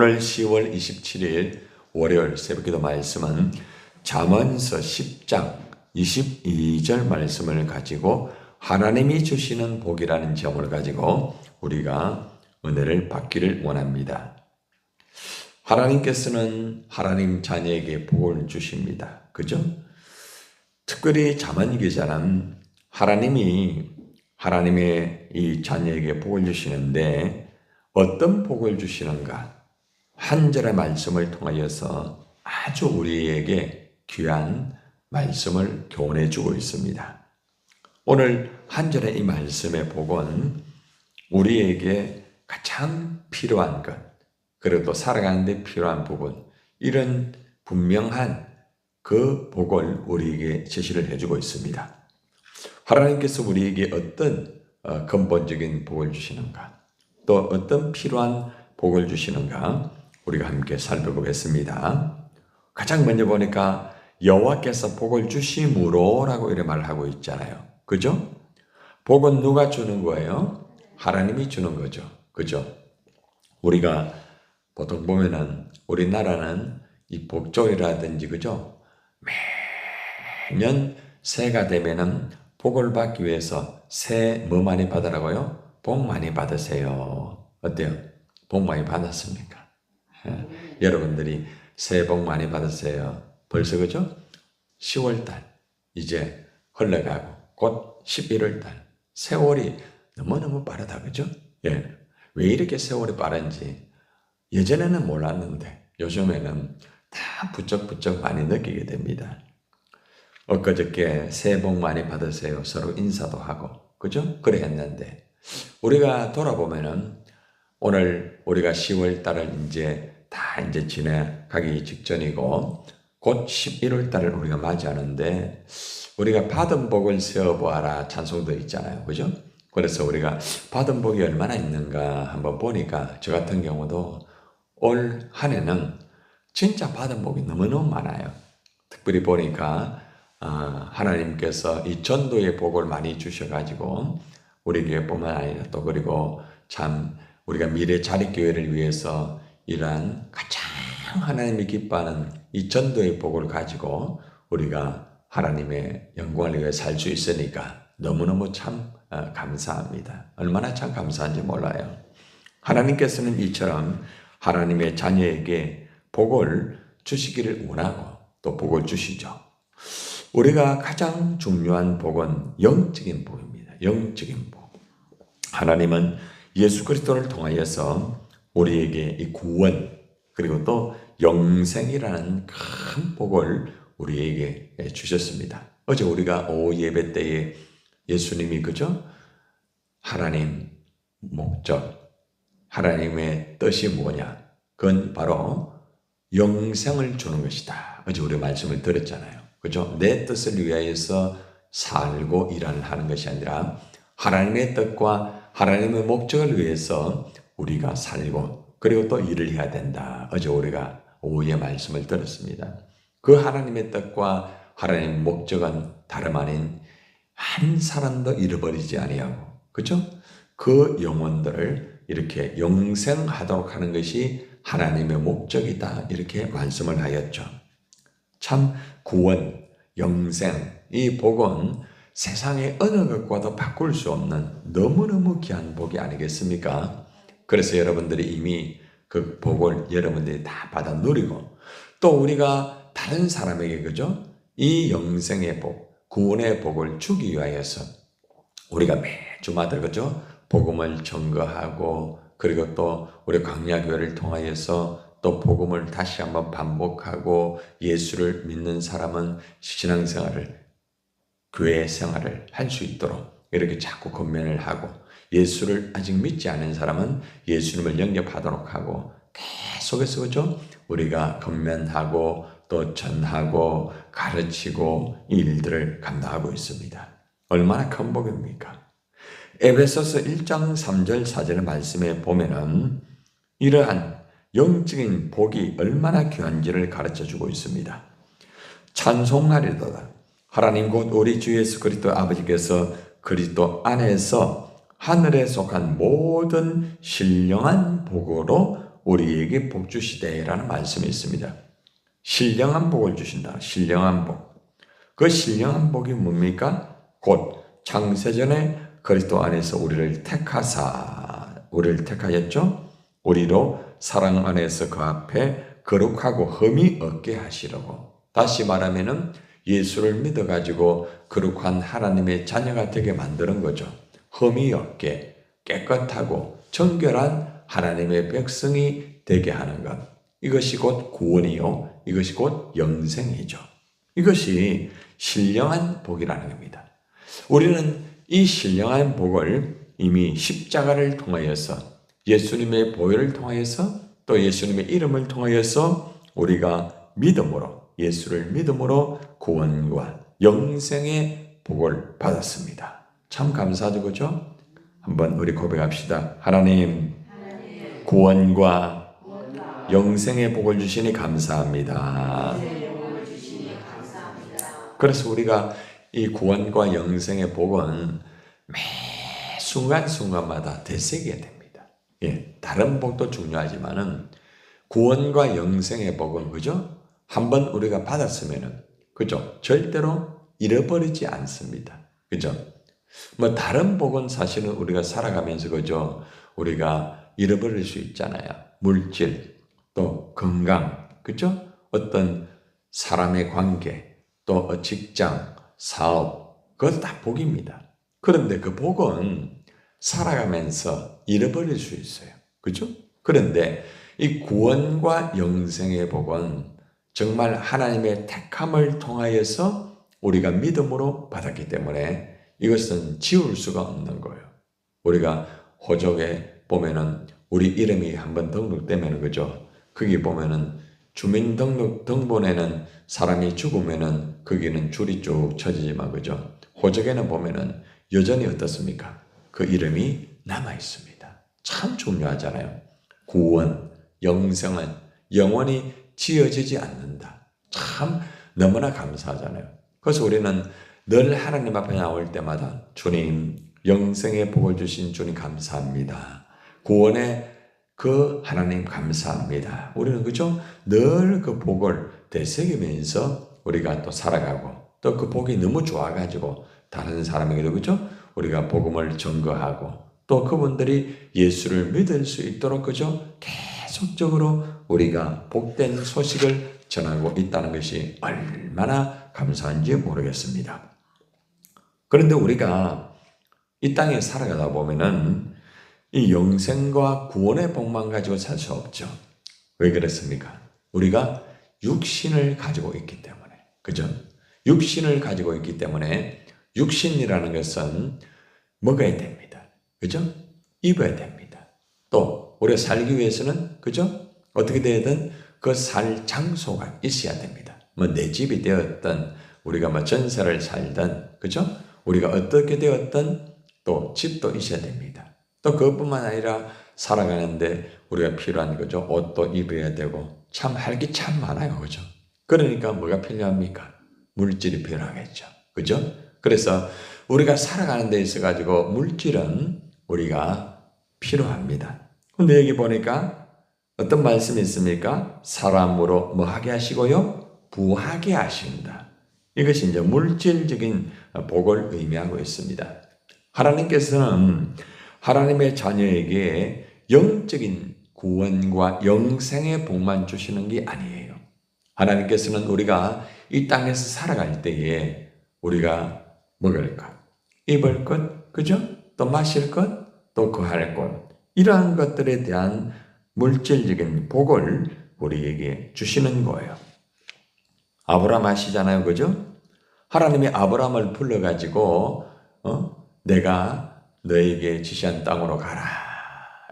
오늘 10월 27일 월요일 새벽기도 말씀은 잠언서 10장 22절 말씀을 가지고 하나님이 주시는 복이라는 제목을 가지고 우리가 은혜를 받기를 원합니다. 하나님께서는 하나님 자녀에게 복을 주십니다. 그죠? 특별히 잠언 기자는 하나님이 하나님의 이 자녀에게 복을 주시는데 어떤 복을 주시는가? 한 절의 말씀을 통하여서 아주 우리에게 귀한 말씀을 교훈해 주고 있습니다. 오늘 한 절의 이 말씀의 복은 우리에게 가장 필요한 것, 그리고 또 살아가는 데 필요한 부분, 이런 분명한 그 복을 우리에게 제시를 해주고 있습니다. 하나님께서 우리에게 어떤 근본적인 복을 주시는가, 또 어떤 필요한 복을 주시는가 우리가 함께 살펴보겠습니다. 가장 먼저 보니까 여호와께서 복을 주심으로라고 이렇게 말하고 있잖아요. 그죠? 복은 누가 주는 거예요? 하나님이 주는 거죠. 그죠? 우리가 보통 보면은 우리나라는 이 복조이라든지 그죠? 매년 새해가 되면은 복을 받기 위해서 새해 뭐 많이 받으라고요? 복 많이 받으세요. 어때요? 복 많이 받았습니까? 여러분들이 새해 복 많이 받으세요. 벌써 그죠? 10월달 이제 흘러가고 곧 11월달 세월이 너무너무 빠르다. 그죠? 예. 왜 이렇게 세월이 빠른지 예전에는 몰랐는데 요즘에는 다 부쩍부쩍 많이 느끼게 됩니다. 엊그저께 새해 복 많이 받으세요. 서로 인사도 하고 그죠? 그래 했는데 우리가 돌아보면은 오늘 우리가 10월 달을 이제 지나가기 직전이고 곧 11월 달을 우리가 맞이하는데 우리가 받은 복을 세어보아라 찬송도 있잖아요. 그죠? 그래서 우리가 받은 복이 얼마나 있는가 한번 보니까 저 같은 경우도 올 한 해는 진짜 받은 복이 너무너무 많아요. 특별히 보니까 하나님께서 이 전도의 복을 많이 주셔가지고 우리 교회뿐만 아니라 또 그리고 참 우리가 미래 자립교회를 위해서 이러한 가장 하나님이 기뻐하는 이 전도의 복을 가지고 우리가 하나님의 영광을 위해 살 수 있으니까 너무너무 참 감사합니다. 얼마나 참 감사한지 몰라요. 하나님께서는 이처럼 하나님의 자녀에게 복을 주시기를 원하고 또 복을 주시죠. 우리가 가장 중요한 복은 영적인 복입니다. 영적인 복. 하나님은 예수 그리스도를 통하여서 우리에게 이 구원 그리고 또 영생이라는 큰 복을 우리에게 주셨습니다. 어제 우리가 오후 예배 때에 예수님이 그죠? 하나님 목적, 하나님의 뜻이 뭐냐? 그건 바로 영생을 주는 것이다. 어제 우리 말씀을 들었잖아요. 그죠? 내 뜻을 위하여서 살고 일을 하는 것이 아니라 하나님의 뜻과 하나님의 목적을 위해서 우리가 살고 그리고 또 일을 해야 된다. 어제 우리가 오후에 말씀을 들었습니다. 그 하나님의 뜻과 하나님의 목적은 다름 아닌 한 사람도 잃어버리지 아니하고 그죠? 그 영혼들을 이렇게 영생하도록 하는 것이 하나님의 목적이다. 이렇게 말씀을 하였죠. 참 구원, 영생, 이 복은 세상의 어느 것과도 바꿀 수 없는 너무너무 귀한 복이 아니겠습니까? 그래서 여러분들이 이미 그 복을 여러분들이 다 받아 누리고 또 우리가 다른 사람에게 그죠? 이 영생의 복, 구원의 복을 주기 위하여서 우리가 매주마다 그죠? 복음을 증거하고 그리고 또 우리 광야교회를 통하여서 또 복음을 다시 한번 반복하고 예수를 믿는 사람은 신앙생활을 교회 생활을 할 수 있도록 이렇게 자꾸 권면을 하고 예수를 아직 믿지 않은 사람은 예수님을 영접하도록 하고 계속해서 그죠? 우리가 권면하고 또 전하고 가르치고 이 일들을 감당하고 있습니다. 얼마나 큰 복입니까? 에베소서 1장 3절 4절 말씀에 보면은 이러한 영적인 복이 얼마나 귀한지를 가르쳐주고 있습니다. 찬송하리로다. 하나님 곧 우리 주 예수 그리스도 아버지께서 그리스도 안에서 하늘에 속한 모든 신령한 복으로 우리에게 복 주시되라는 말씀이 있습니다. 신령한 복을 주신다. 신령한 복. 그 신령한 복이 뭡니까? 곧 창세전에 그리스도 안에서 우리를 택하였죠. 우리로 사랑 안에서 그 앞에 거룩하고 흠이 없게 하시려고. 다시 말하면은 예수를 믿어가지고 거룩한 하나님의 자녀가 되게 만드는 거죠. 흠이 없게 깨끗하고 정결한 하나님의 백성이 되게 하는 것. 이것이 곧 구원이요. 이것이 곧 영생이죠. 이것이 신령한 복이라는 겁니다. 우리는 이 신령한 복을 이미 십자가를 통하여서 예수님의 보혈을 통하여서 또 예수님의 이름을 통하여서 우리가 믿음으로 예수를 믿음으로 구원과 영생의 복을 받았습니다. 참 감사하죠, 그죠? 한번 우리 고백합시다. 하나님, 구원과 영생의 복을 주시니 감사합니다. 그래서 우리가 이 구원과 영생의 복은 매 순간순간마다 되새겨야 됩니다. 예, 다른 복도 중요하지만은 구원과 영생의 복은 그죠? 한번 우리가 받았으면은 그죠? 절대로 잃어버리지 않습니다. 그죠? 뭐 다른 복은 사실은 우리가 살아가면서 그죠? 우리가 잃어버릴 수 있잖아요. 물질, 또 건강, 그죠? 어떤 사람의 관계, 또 직장, 사업, 그것 다 복입니다. 그런데 그 복은 살아가면서 잃어버릴 수 있어요. 그죠? 그런데 이 구원과 영생의 복은 정말 하나님의 택함을 통하여서 우리가 믿음으로 받았기 때문에 이것은 지울 수가 없는 거예요. 우리가 호적에 보면은 우리 이름이 한번 등록되면 그죠? 거기 보면은 주민등록번호에는 사람이 죽으면은 거기는 줄이 쭉 쳐지지만 그죠? 호적에는 보면은 여전히 어떻습니까? 그 이름이 남아 있습니다. 참 중요하잖아요. 구원, 영생은 영원히 지어지지 않는다. 참 너무나 감사하잖아요. 그래서 우리는 늘 하나님 앞에 나올 때마다 주님, 영생의 복을 주신 주님 감사합니다. 구원의 그 하나님 감사합니다. 우리는 그죠? 늘 그 복을 되새기면서 우리가 또 살아가고 또 그 복이 너무 좋아가지고 다른 사람에게도 그죠? 우리가 복음을 전거하고 또 그분들이 예수를 믿을 수 있도록 그죠? 계속적으로 우리가 복된 소식을 전하고 있다는 것이 얼마나 감사한지 모르겠습니다. 그런데 우리가 이 땅에 살아가다 보면은 이 영생과 구원의 복만 가지고 살 수 없죠. 왜 그렇습니까? 우리가 육신을 가지고 있기 때문에. 그죠? 육신을 가지고 있기 때문에 육신이라는 것은 먹어야 됩니다. 그죠? 입어야 됩니다. 또 우리가 살기 위해서는 그죠? 어떻게 되든 그 살 장소가 있어야 됩니다. 뭐 내 집이 되었든 우리가 뭐 전세를 살든 그죠? 우리가 어떻게 되었든 또 집도 있어야 됩니다. 또 그것뿐만 아니라 살아가는데 우리가 필요한 거죠. 옷도 입어야 되고 참 할 게 참 많아요. 그죠? 그러니까 뭐가 필요합니까? 물질이 필요하겠죠. 그죠? 그래서 우리가 살아가는 데 있어 가지고 물질은 우리가 필요합니다. 근데 여기 보니까 어떤 말씀이 있습니까? 사람으로 뭐 하게 하시고요? 부하게 하신다. 이것이 이제 물질적인 복을 의미하고 있습니다. 하나님께서는 하나님의 자녀에게 영적인 구원과 영생의 복만 주시는 게 아니에요. 하나님께서는 우리가 이 땅에서 살아갈 때에 우리가 먹을 것, 입을 것, 그죠? 또 마실 것, 또 거할 것, 이러한 것들에 대한 물질적인 복을 우리에게 주시는 거예요. 아브라함 아시잖아요, 그죠? 하나님이 아브라함을 불러가지고 내가 너에게 지시한 땅으로 가라.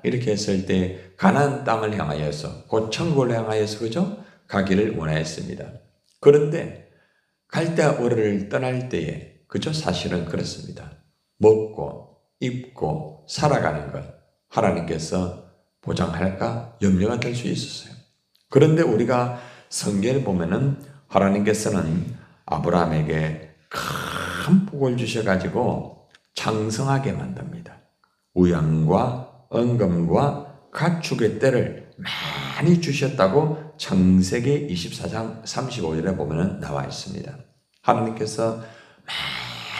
이렇게 했을 때 가나안 땅을 향하여서 곧 천국을 향하여서 그죠? 가기를 원하였습니다. 그런데 갈대아 우르를 떠날 때에 그죠? 사실은 그렇습니다. 먹고 입고 살아가는 것 하나님께서 보장할까 염려가 될 수 있었어요. 그런데 우리가 성경을 보면은 하나님께서는 아브라함에게 큰 복을 주셔가지고 장성하게 만듭니다. 우양과 언금과 가축의 떼를 많이 주셨다고 창세기 24장 35절에 보면 나와 있습니다. 하나님께서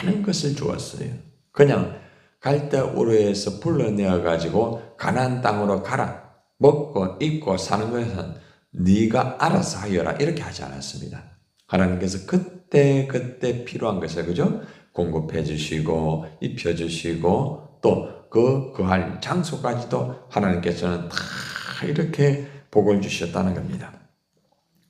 많은 것을 주었어요. 그냥 갈대 우르에서 불러내어 가지고 가나안 땅으로 가라. 먹고 입고 사는 것은 네가 알아서 하여라. 이렇게 하지 않았습니다. 하나님께서 그때 필요한 것을 그죠? 공급해 주시고 입혀 주시고 또 그할 장소까지도 하나님께서는 다 이렇게 복을 주셨다는 겁니다.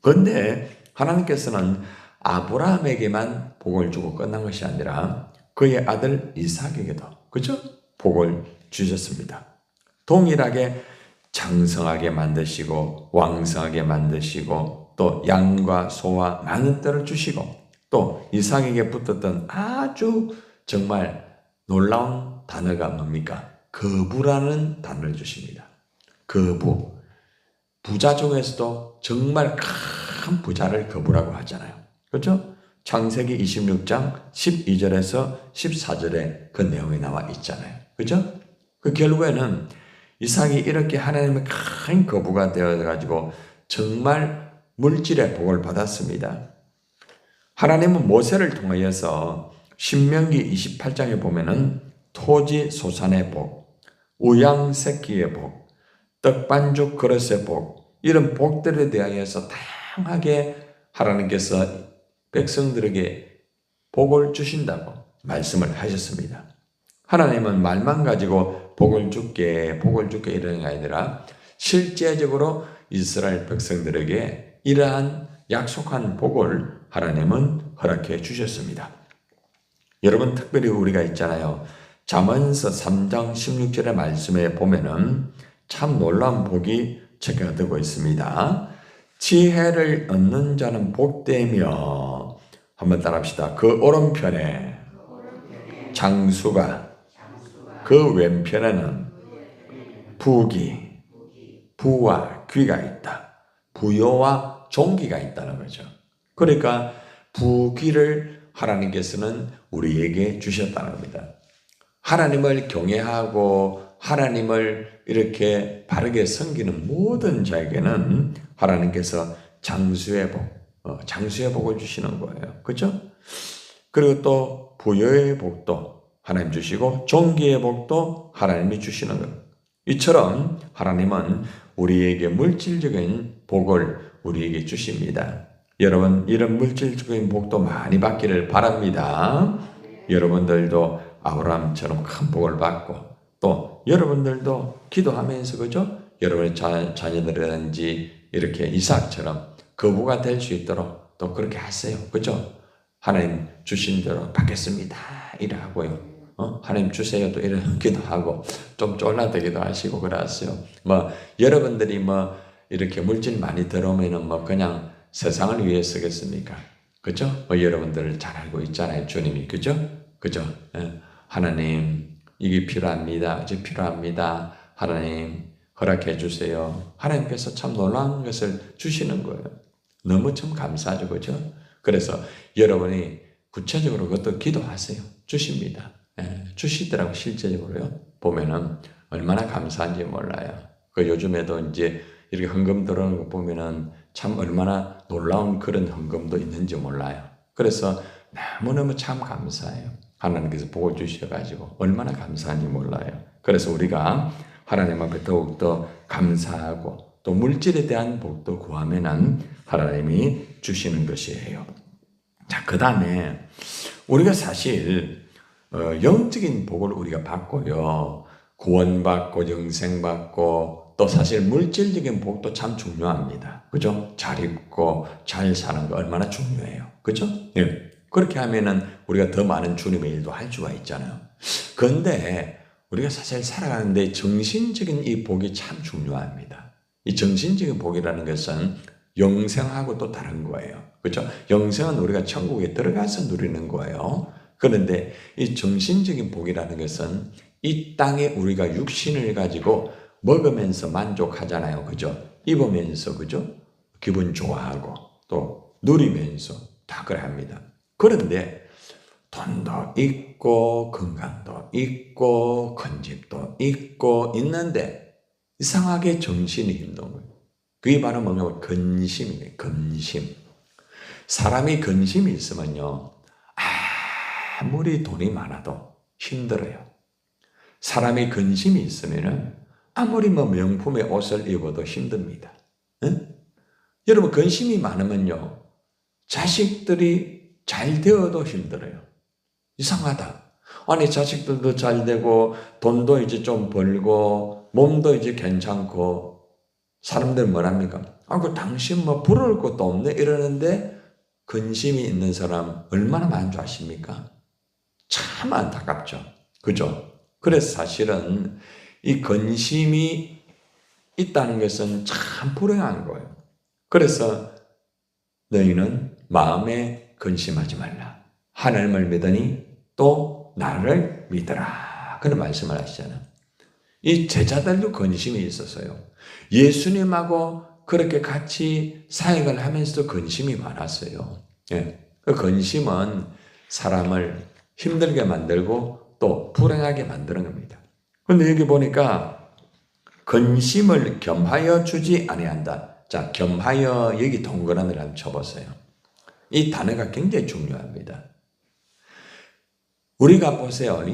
그런데 하나님께서는 아브라함에게만 복을 주고 끝난 것이 아니라 그의 아들 이삭에게도 그죠? 복을 주셨습니다. 동일하게 장성하게 만드시고 왕성하게 만드시고 또 양과 소와 많은 떼를 주시고 또 이삭에게 붙었던 아주 정말 놀라운 단어가 뭡니까? 거부라는 단어를 주십니다. 거부. 부자 중에서도 정말 큰 부자를 거부라고 하잖아요. 그렇죠? 창세기 26장 12절에서 14절에 그 내용이 나와 있잖아요. 그렇죠? 그 결국에는 이삭이 이렇게 하나님의 큰 거부가 되어가지고 정말 물질의 복을 받았습니다. 하나님은 모세를 통하여서 신명기 28장에 보면은 토지 소산의 복, 우양 새끼의 복, 떡반죽 그릇의 복, 이런 복들에 대하여서 다양하게 하나님께서 백성들에게 복을 주신다고 말씀을 하셨습니다. 하나님은 말만 가지고 복을 줄게 이러는 게 아니라 실제적으로 이스라엘 백성들에게 이러한 약속한 복을 하나님은 허락해 주셨습니다. 여러분 특별히 우리가 있잖아요. 잠언서 3장 16절의 말씀에 보면은 참 놀라운 복이 적혀되고 있습니다. 지혜를 얻는 자는 복되며 한번 따라합시다. 그 오른편에 장수가 그 왼편에는 부귀, 부와 귀가 있다. 부요와 종기가 있다는 거죠. 그러니까 부귀를 하나님께서는 우리에게 주셨다는 겁니다. 하나님을 경외하고 하나님을 이렇게 바르게 섬기는 모든 자에게는 하나님께서 장수의 복을 주시는 거예요. 그렇죠? 그리고 또 부여의 복도 하나님 주시고 종기의 복도 하나님이 주시는 거예요. 이처럼 하나님은 우리에게 물질적인 복을 우리에게 주십니다. 여러분 이런 물질적인 복도 많이 받기를 바랍니다. 여러분들도 아브라함처럼 큰 복을 받고 또 여러분들도 기도하면서 그죠? 여러분의 자녀들이라든지 이렇게 이삭처럼 거부가 될 수 있도록 또 그렇게 하세요. 그죠? 하나님 주신 대로 받겠습니다. 이러고요. 하나님 주세요. 또 이런 기도하고 좀 쫄라대기도 하시고 그러세요. 여러분들이 이렇게 물질 많이 들어오면은 그냥 세상을 위해 쓰겠습니까? 그죠? 여러분들 잘 알고 있잖아요. 주님이. 그죠? 그죠? 하나님, 이게 필요합니다. 이제 필요합니다. 하나님, 허락해 주세요. 하나님께서 참 놀라운 것을 주시는 거예요. 너무 참 감사하죠. 그죠? 그래서 여러분이 구체적으로 그것도 기도하세요. 주십니다. 주시더라고, 실제적으로요. 보면은 얼마나 감사한지 몰라요. 요즘에도 이제 이렇게 헌금 들어오는 거 보면은 참 얼마나 놀라운 그런 헌금도 있는지 몰라요. 그래서 너무너무 참 감사해요. 하나님께서 복을 주셔가지고 얼마나 감사한지 몰라요. 그래서 우리가 하나님 앞에 더욱더 감사하고 또 물질에 대한 복도 구하면은 하나님이 주시는 것이에요. 자, 그 다음에 우리가 사실 영적인 복을 우리가 받고요. 구원받고 영생받고 또 사실 물질적인 복도 참 중요합니다. 그죠? 잘 입고 잘 사는 거 얼마나 중요해요. 그죠? 예. 그렇게 하면은 우리가 더 많은 주님의 일도 할 수가 있잖아요. 그런데 우리가 사실 살아가는데 정신적인 이 복이 참 중요합니다. 이 정신적인 복이라는 것은 영생하고 또 다른 거예요. 그렇죠? 영생은 우리가 천국에 들어가서 누리는 거예요. 그런데 이 정신적인 복이라는 것은 이 땅에 우리가 육신을 가지고 먹으면서 만족하잖아요. 그죠? 입으면서, 그죠? 기분 좋아하고 또 누리면서 다 그래 합니다. 그런데 돈도 있고 건강도 있고 큰 집도 있고 있는데 이상하게 정신이 힘든 거예요. 그게 바로 뭐냐면 근심이에요. 근심. 사람이 근심이 있으면요, 아무리 돈이 많아도 힘들어요. 사람이 근심이 있으면은 아무리 뭐 명품의 옷을 입어도 힘듭니다. 응? 여러분, 근심이 많으면요, 자식들이 잘 되어도 힘들어요. 이상하다. 아니, 자식들도 잘 되고, 돈도 이제 좀 벌고, 몸도 이제 괜찮고, 사람들 뭐랍니까? 그 당신 뭐 부러울 것도 없네? 이러는데, 근심이 있는 사람 얼마나 많은 줄 아십니까? 참 안타깝죠. 그죠? 그래서 사실은 이 근심이 있다는 것은 참 불행한 거예요. 그래서 너희는 마음에 근심하지 말라. 하나님을 믿으니 또 나를 믿으라. 그런 말씀을 하시잖아요. 이 제자들도 근심이 있었어요. 예수님하고 그렇게 같이 사역을 하면서도 근심이 많았어요. 예. 그 근심은 사람을 힘들게 만들고 또 불행하게 만드는 겁니다. 그런데 여기 보니까 근심을 겸하여 주지 아니한다. 자, 겸하여 여기 동그라미를 한번 쳐보세요. 이 단어가 굉장히 중요합니다. 우리가 보세요.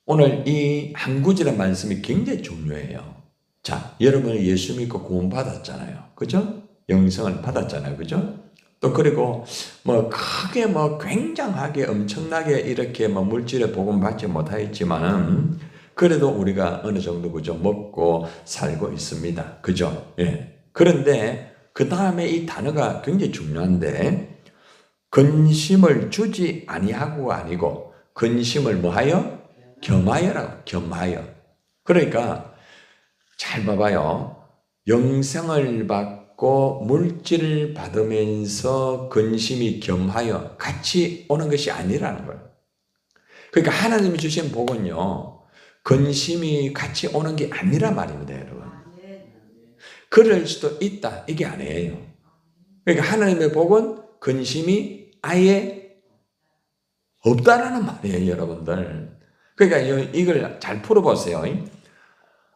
오늘 이 한 구절의 말씀이 굉장히 중요해요. 자, 여러분은 예수 믿고 구원 받았잖아요. 그죠? 영생을 받았잖아요. 그죠? 또 그리고 뭐 크게 뭐 굉장하게 엄청나게 이렇게 뭐 물질의 복음 받지 못하였지만은 그래도 우리가 어느 정도 그죠? 먹고 살고 있습니다. 그죠? 예. 그런데 그 다음에 이 단어가 굉장히 중요한데 근심을 주지 아니하고가 아니고 근심을 뭐하여? 겸하여라고. 겸하여. 그러니까 잘 봐봐요. 영생을 받고 물질을 받으면서 근심이 겸하여 같이 오는 것이 아니라는 거예요. 그러니까 하나님이 주신 복은요, 근심이 같이 오는 게 아니란 말입니다, 여러분. 그럴 수도 있다, 이게 아니에요. 그러니까 하나님의 복은 근심이 아예 없다라는 말이에요, 여러분들. 그러니까 이걸 잘 풀어보세요.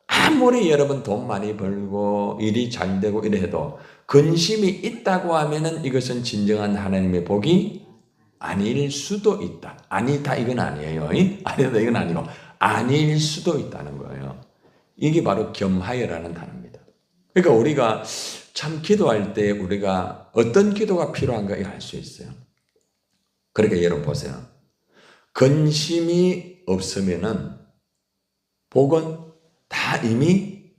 아무리 여러분 돈 많이 벌고 일이 잘 되고 이래도 근심이 있다고 하면은 이것은 진정한 하나님의 복이 아닐 수도 있다. 아니다 이건 아니에요. 아니다 이건 아니고 아닐 수도 있다는 거예요. 이게 바로 겸하여라는 단어입니다. 그러니까 우리가 참 기도할 때 우리가 어떤 기도가 필요한가 알 수 있어요. 그러니까 여러분 보세요. 근심이 없으면은 복은 다 이미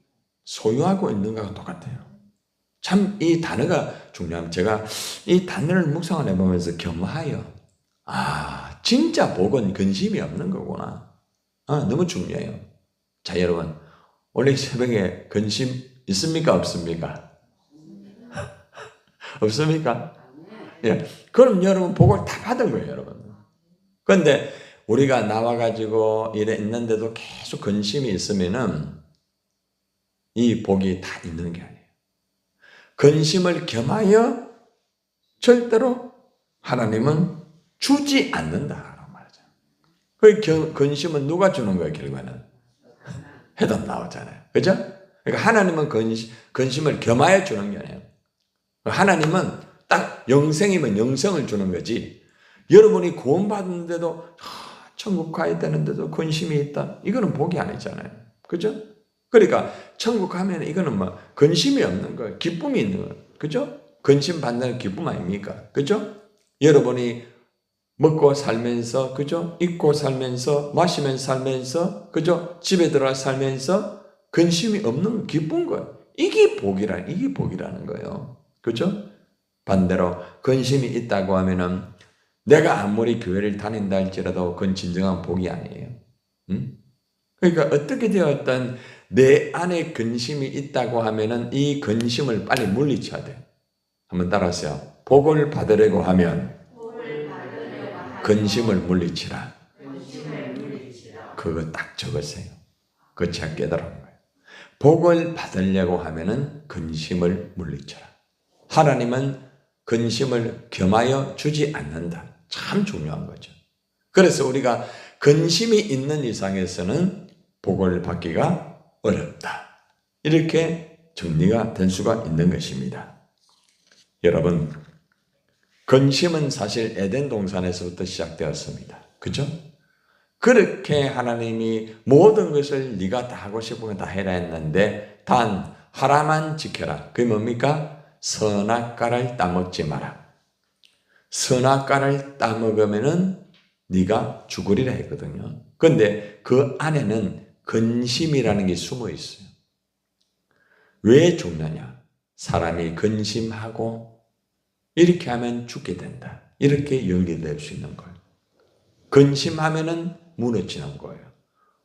소유하고 있는 것과 똑같아요. 참 이 단어가 중요합니다. 제가 이 단어를 묵상을 해보면서 겸하여 진짜 복은 근심이 없는 거구나. 너무 중요해요. 자, 여러분 원래 새벽에 근심 있습니까? 없습니까? 없습니까? 예. 그럼 여러분 복을 다 받은 거예요, 여러분. 그런데 우리가 나와가지고 이래 있는데도 계속 근심이 있으면은 이 복이 다 있는 게 아니에요. 근심을 겸하여 절대로 하나님은 주지 않는다라고 말하죠. 그 근심은 누가 주는 거예요, 결과는? 해답 나오잖아요. 그죠? 그러니까 하나님은 근심을 겸하여 주는 게 아니에요. 하나님은 딱 영생이면 영생을 주는 거지. 여러분이 구원받는데도 천국 가야 되는데도 근심이 있다. 이거는 복이 아니잖아요. 그죠? 그러니까 천국 가면 이거는 뭐 근심이 없는 거예요. 기쁨이 있는 거예요. 그죠? 근심 받는 기쁨 아닙니까? 그죠? 여러분이 먹고 살면서, 그죠? 입고 살면서, 마시면서 살면서, 그죠? 집에 들어가 살면서 근심이 없는 기쁜 거예요. 이게 복이라는 거예요. 그죠? 반대로 근심이 있다고 하면은 내가 아무리 교회를 다닌다 할지라도 그건 진정한 복이 아니에요. 응? 그러니까 어떻게 되었든 내 안에 근심이 있다고 하면은 이 근심을 빨리 물리쳐야 돼. 한번 따라하세요. 복을 받으려고 하면 근심을 물리치라. 그거 딱 적으세요. 그거 제가 깨달은 거예요. 복을 받으려고 하면은 근심을 물리쳐라. 하나님은 근심을 겸하여 주지 않는다. 참 중요한 거죠. 그래서 우리가 근심이 있는 이상에서는 복을 받기가 어렵다. 이렇게 정리가 될 수가 있는 것입니다. 여러분, 근심은 사실 에덴 동산에서부터 시작되었습니다. 그죠? 그렇게 하나님이 모든 것을 네가 다 하고 싶으면 다 해라 했는데 단 하나만 지켜라. 그게 뭡니까? 선악과를 따먹지 마라. 선악과를 따먹으면은 네가 죽으리라 했거든요. 그런데 그 안에는 근심이라는 게 숨어 있어요. 왜 죽느냐? 사람이 근심하고 이렇게 하면 죽게 된다. 이렇게 연결될 수 있는 거예요. 근심하면은 무너지는 거예요.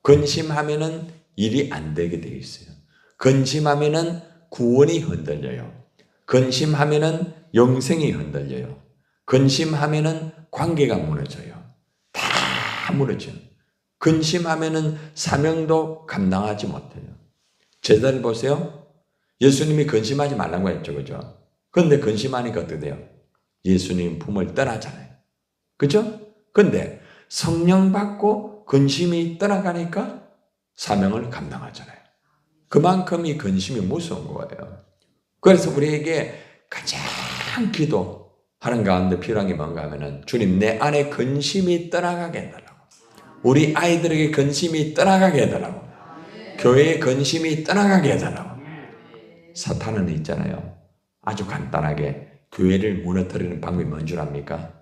근심하면은 일이 안 되게 되어 있어요. 근심하면은 구원이 흔들려요. 근심하면은 영생이 흔들려요. 근심하면은 관계가 무너져요. 다 무너져요. 근심하면은 사명도 감당하지 못해요. 제자를 보세요. 예수님이 근심하지 말라고 했죠. 그죠? 그런데 근심하니까 어떻게 돼요? 예수님 품을 떠나잖아요. 그죠? 근데 성령 받고 근심이 떠나가니까 사명을 감당하잖아요. 그만큼 이 근심이 무서운 거예요. 그래서 우리에게 가장 기도하는 가운데 필요한 게 뭔가 하면은 주님 내 안에 근심이 떠나가게 해달라고. 우리 아이들에게 근심이 떠나가게 해달라고. 교회의 근심이 떠나가게 해달라고. 사탄은 있잖아요. 아주 간단하게 교회를 무너뜨리는 방법이 뭔 줄 압니까?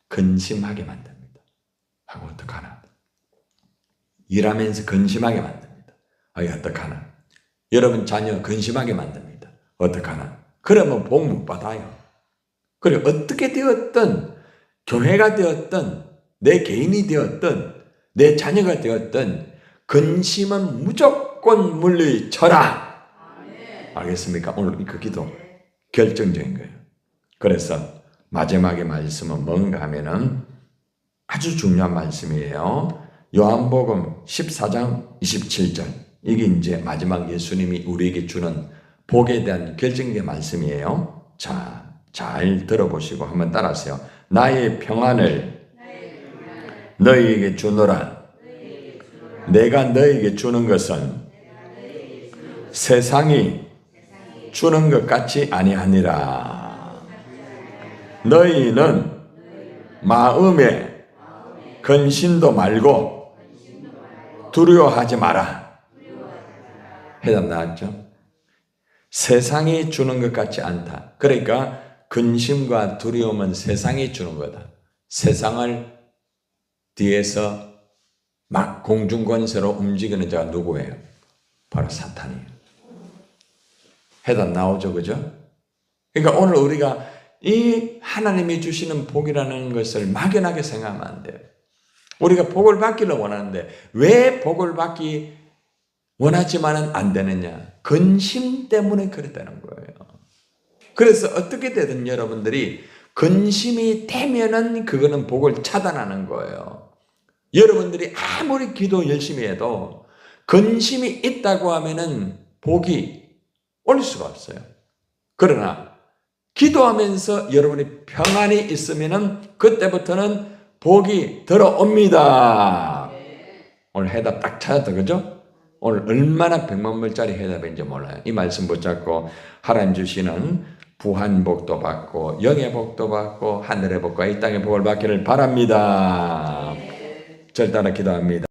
근심하게 만듭니다. 하고 어떡하나? 일하면서 근심하게 만듭니다. 어떡하나? 여러분 자녀 근심하게 만듭니다. 어떡하나? 그러면 복 못 받아요. 그래 어떻게 되었든 교회가 되었든 내 개인이 되었든 내 자녀가 되었든 근심은 무조건 물리쳐라. 알겠습니까? 오늘 그 기도 결정적인 거예요. 그래서 마지막에 말씀은 뭔가 하면은 아주 중요한 말씀이에요. 요한복음 14장 27절. 이게 이제 마지막 예수님이 우리에게 주는 복에 대한 결정적인 말씀이에요. 자, 잘 들어보시고 한번 따라하세요. 나의 평안을 너희에게 주노라. 내가 너희에게 주는 것은 세상이 주는 것 같이 아니하니라. 너희는 마음에 근심도 말고 두려워하지 마라. 해답 나왔죠? 세상이 주는 것 같지 않다. 그러니까 근심과 두려움은 세상이 주는 거다. 세상을 뒤에서 막 공중권세로 움직이는 자가 누구예요? 바로 사탄이에요. 해답 나오죠, 그죠? 그러니까 오늘 우리가 이 하나님이 주시는 복이라는 것을 막연하게 생각하면 안 돼요. 우리가 복을 받기를 원하는데 왜 복을 받기 원하지만은 안 되느냐? 근심 때문에 그랬다는 거예요. 그래서 어떻게 되든 여러분들이 근심이 되면은 그거는 복을 차단하는 거예요. 여러분들이 아무리 기도 열심히 해도 근심이 있다고 하면은 복이 올 수가 없어요. 그러나 기도하면서 여러분이 평안이 있으면은 그때부터는 복이 들어옵니다. 오늘 해답 딱 찾았다, 그죠? 오늘 얼마나 100만 불짜리 해답인지 몰라요. 이 말씀 붙잡고 하나님 주시는 부한 복도 받고 영의 복도 받고 하늘의 복과 이 땅의 복을 받기를 바랍니다. 절 따라 기도합니다.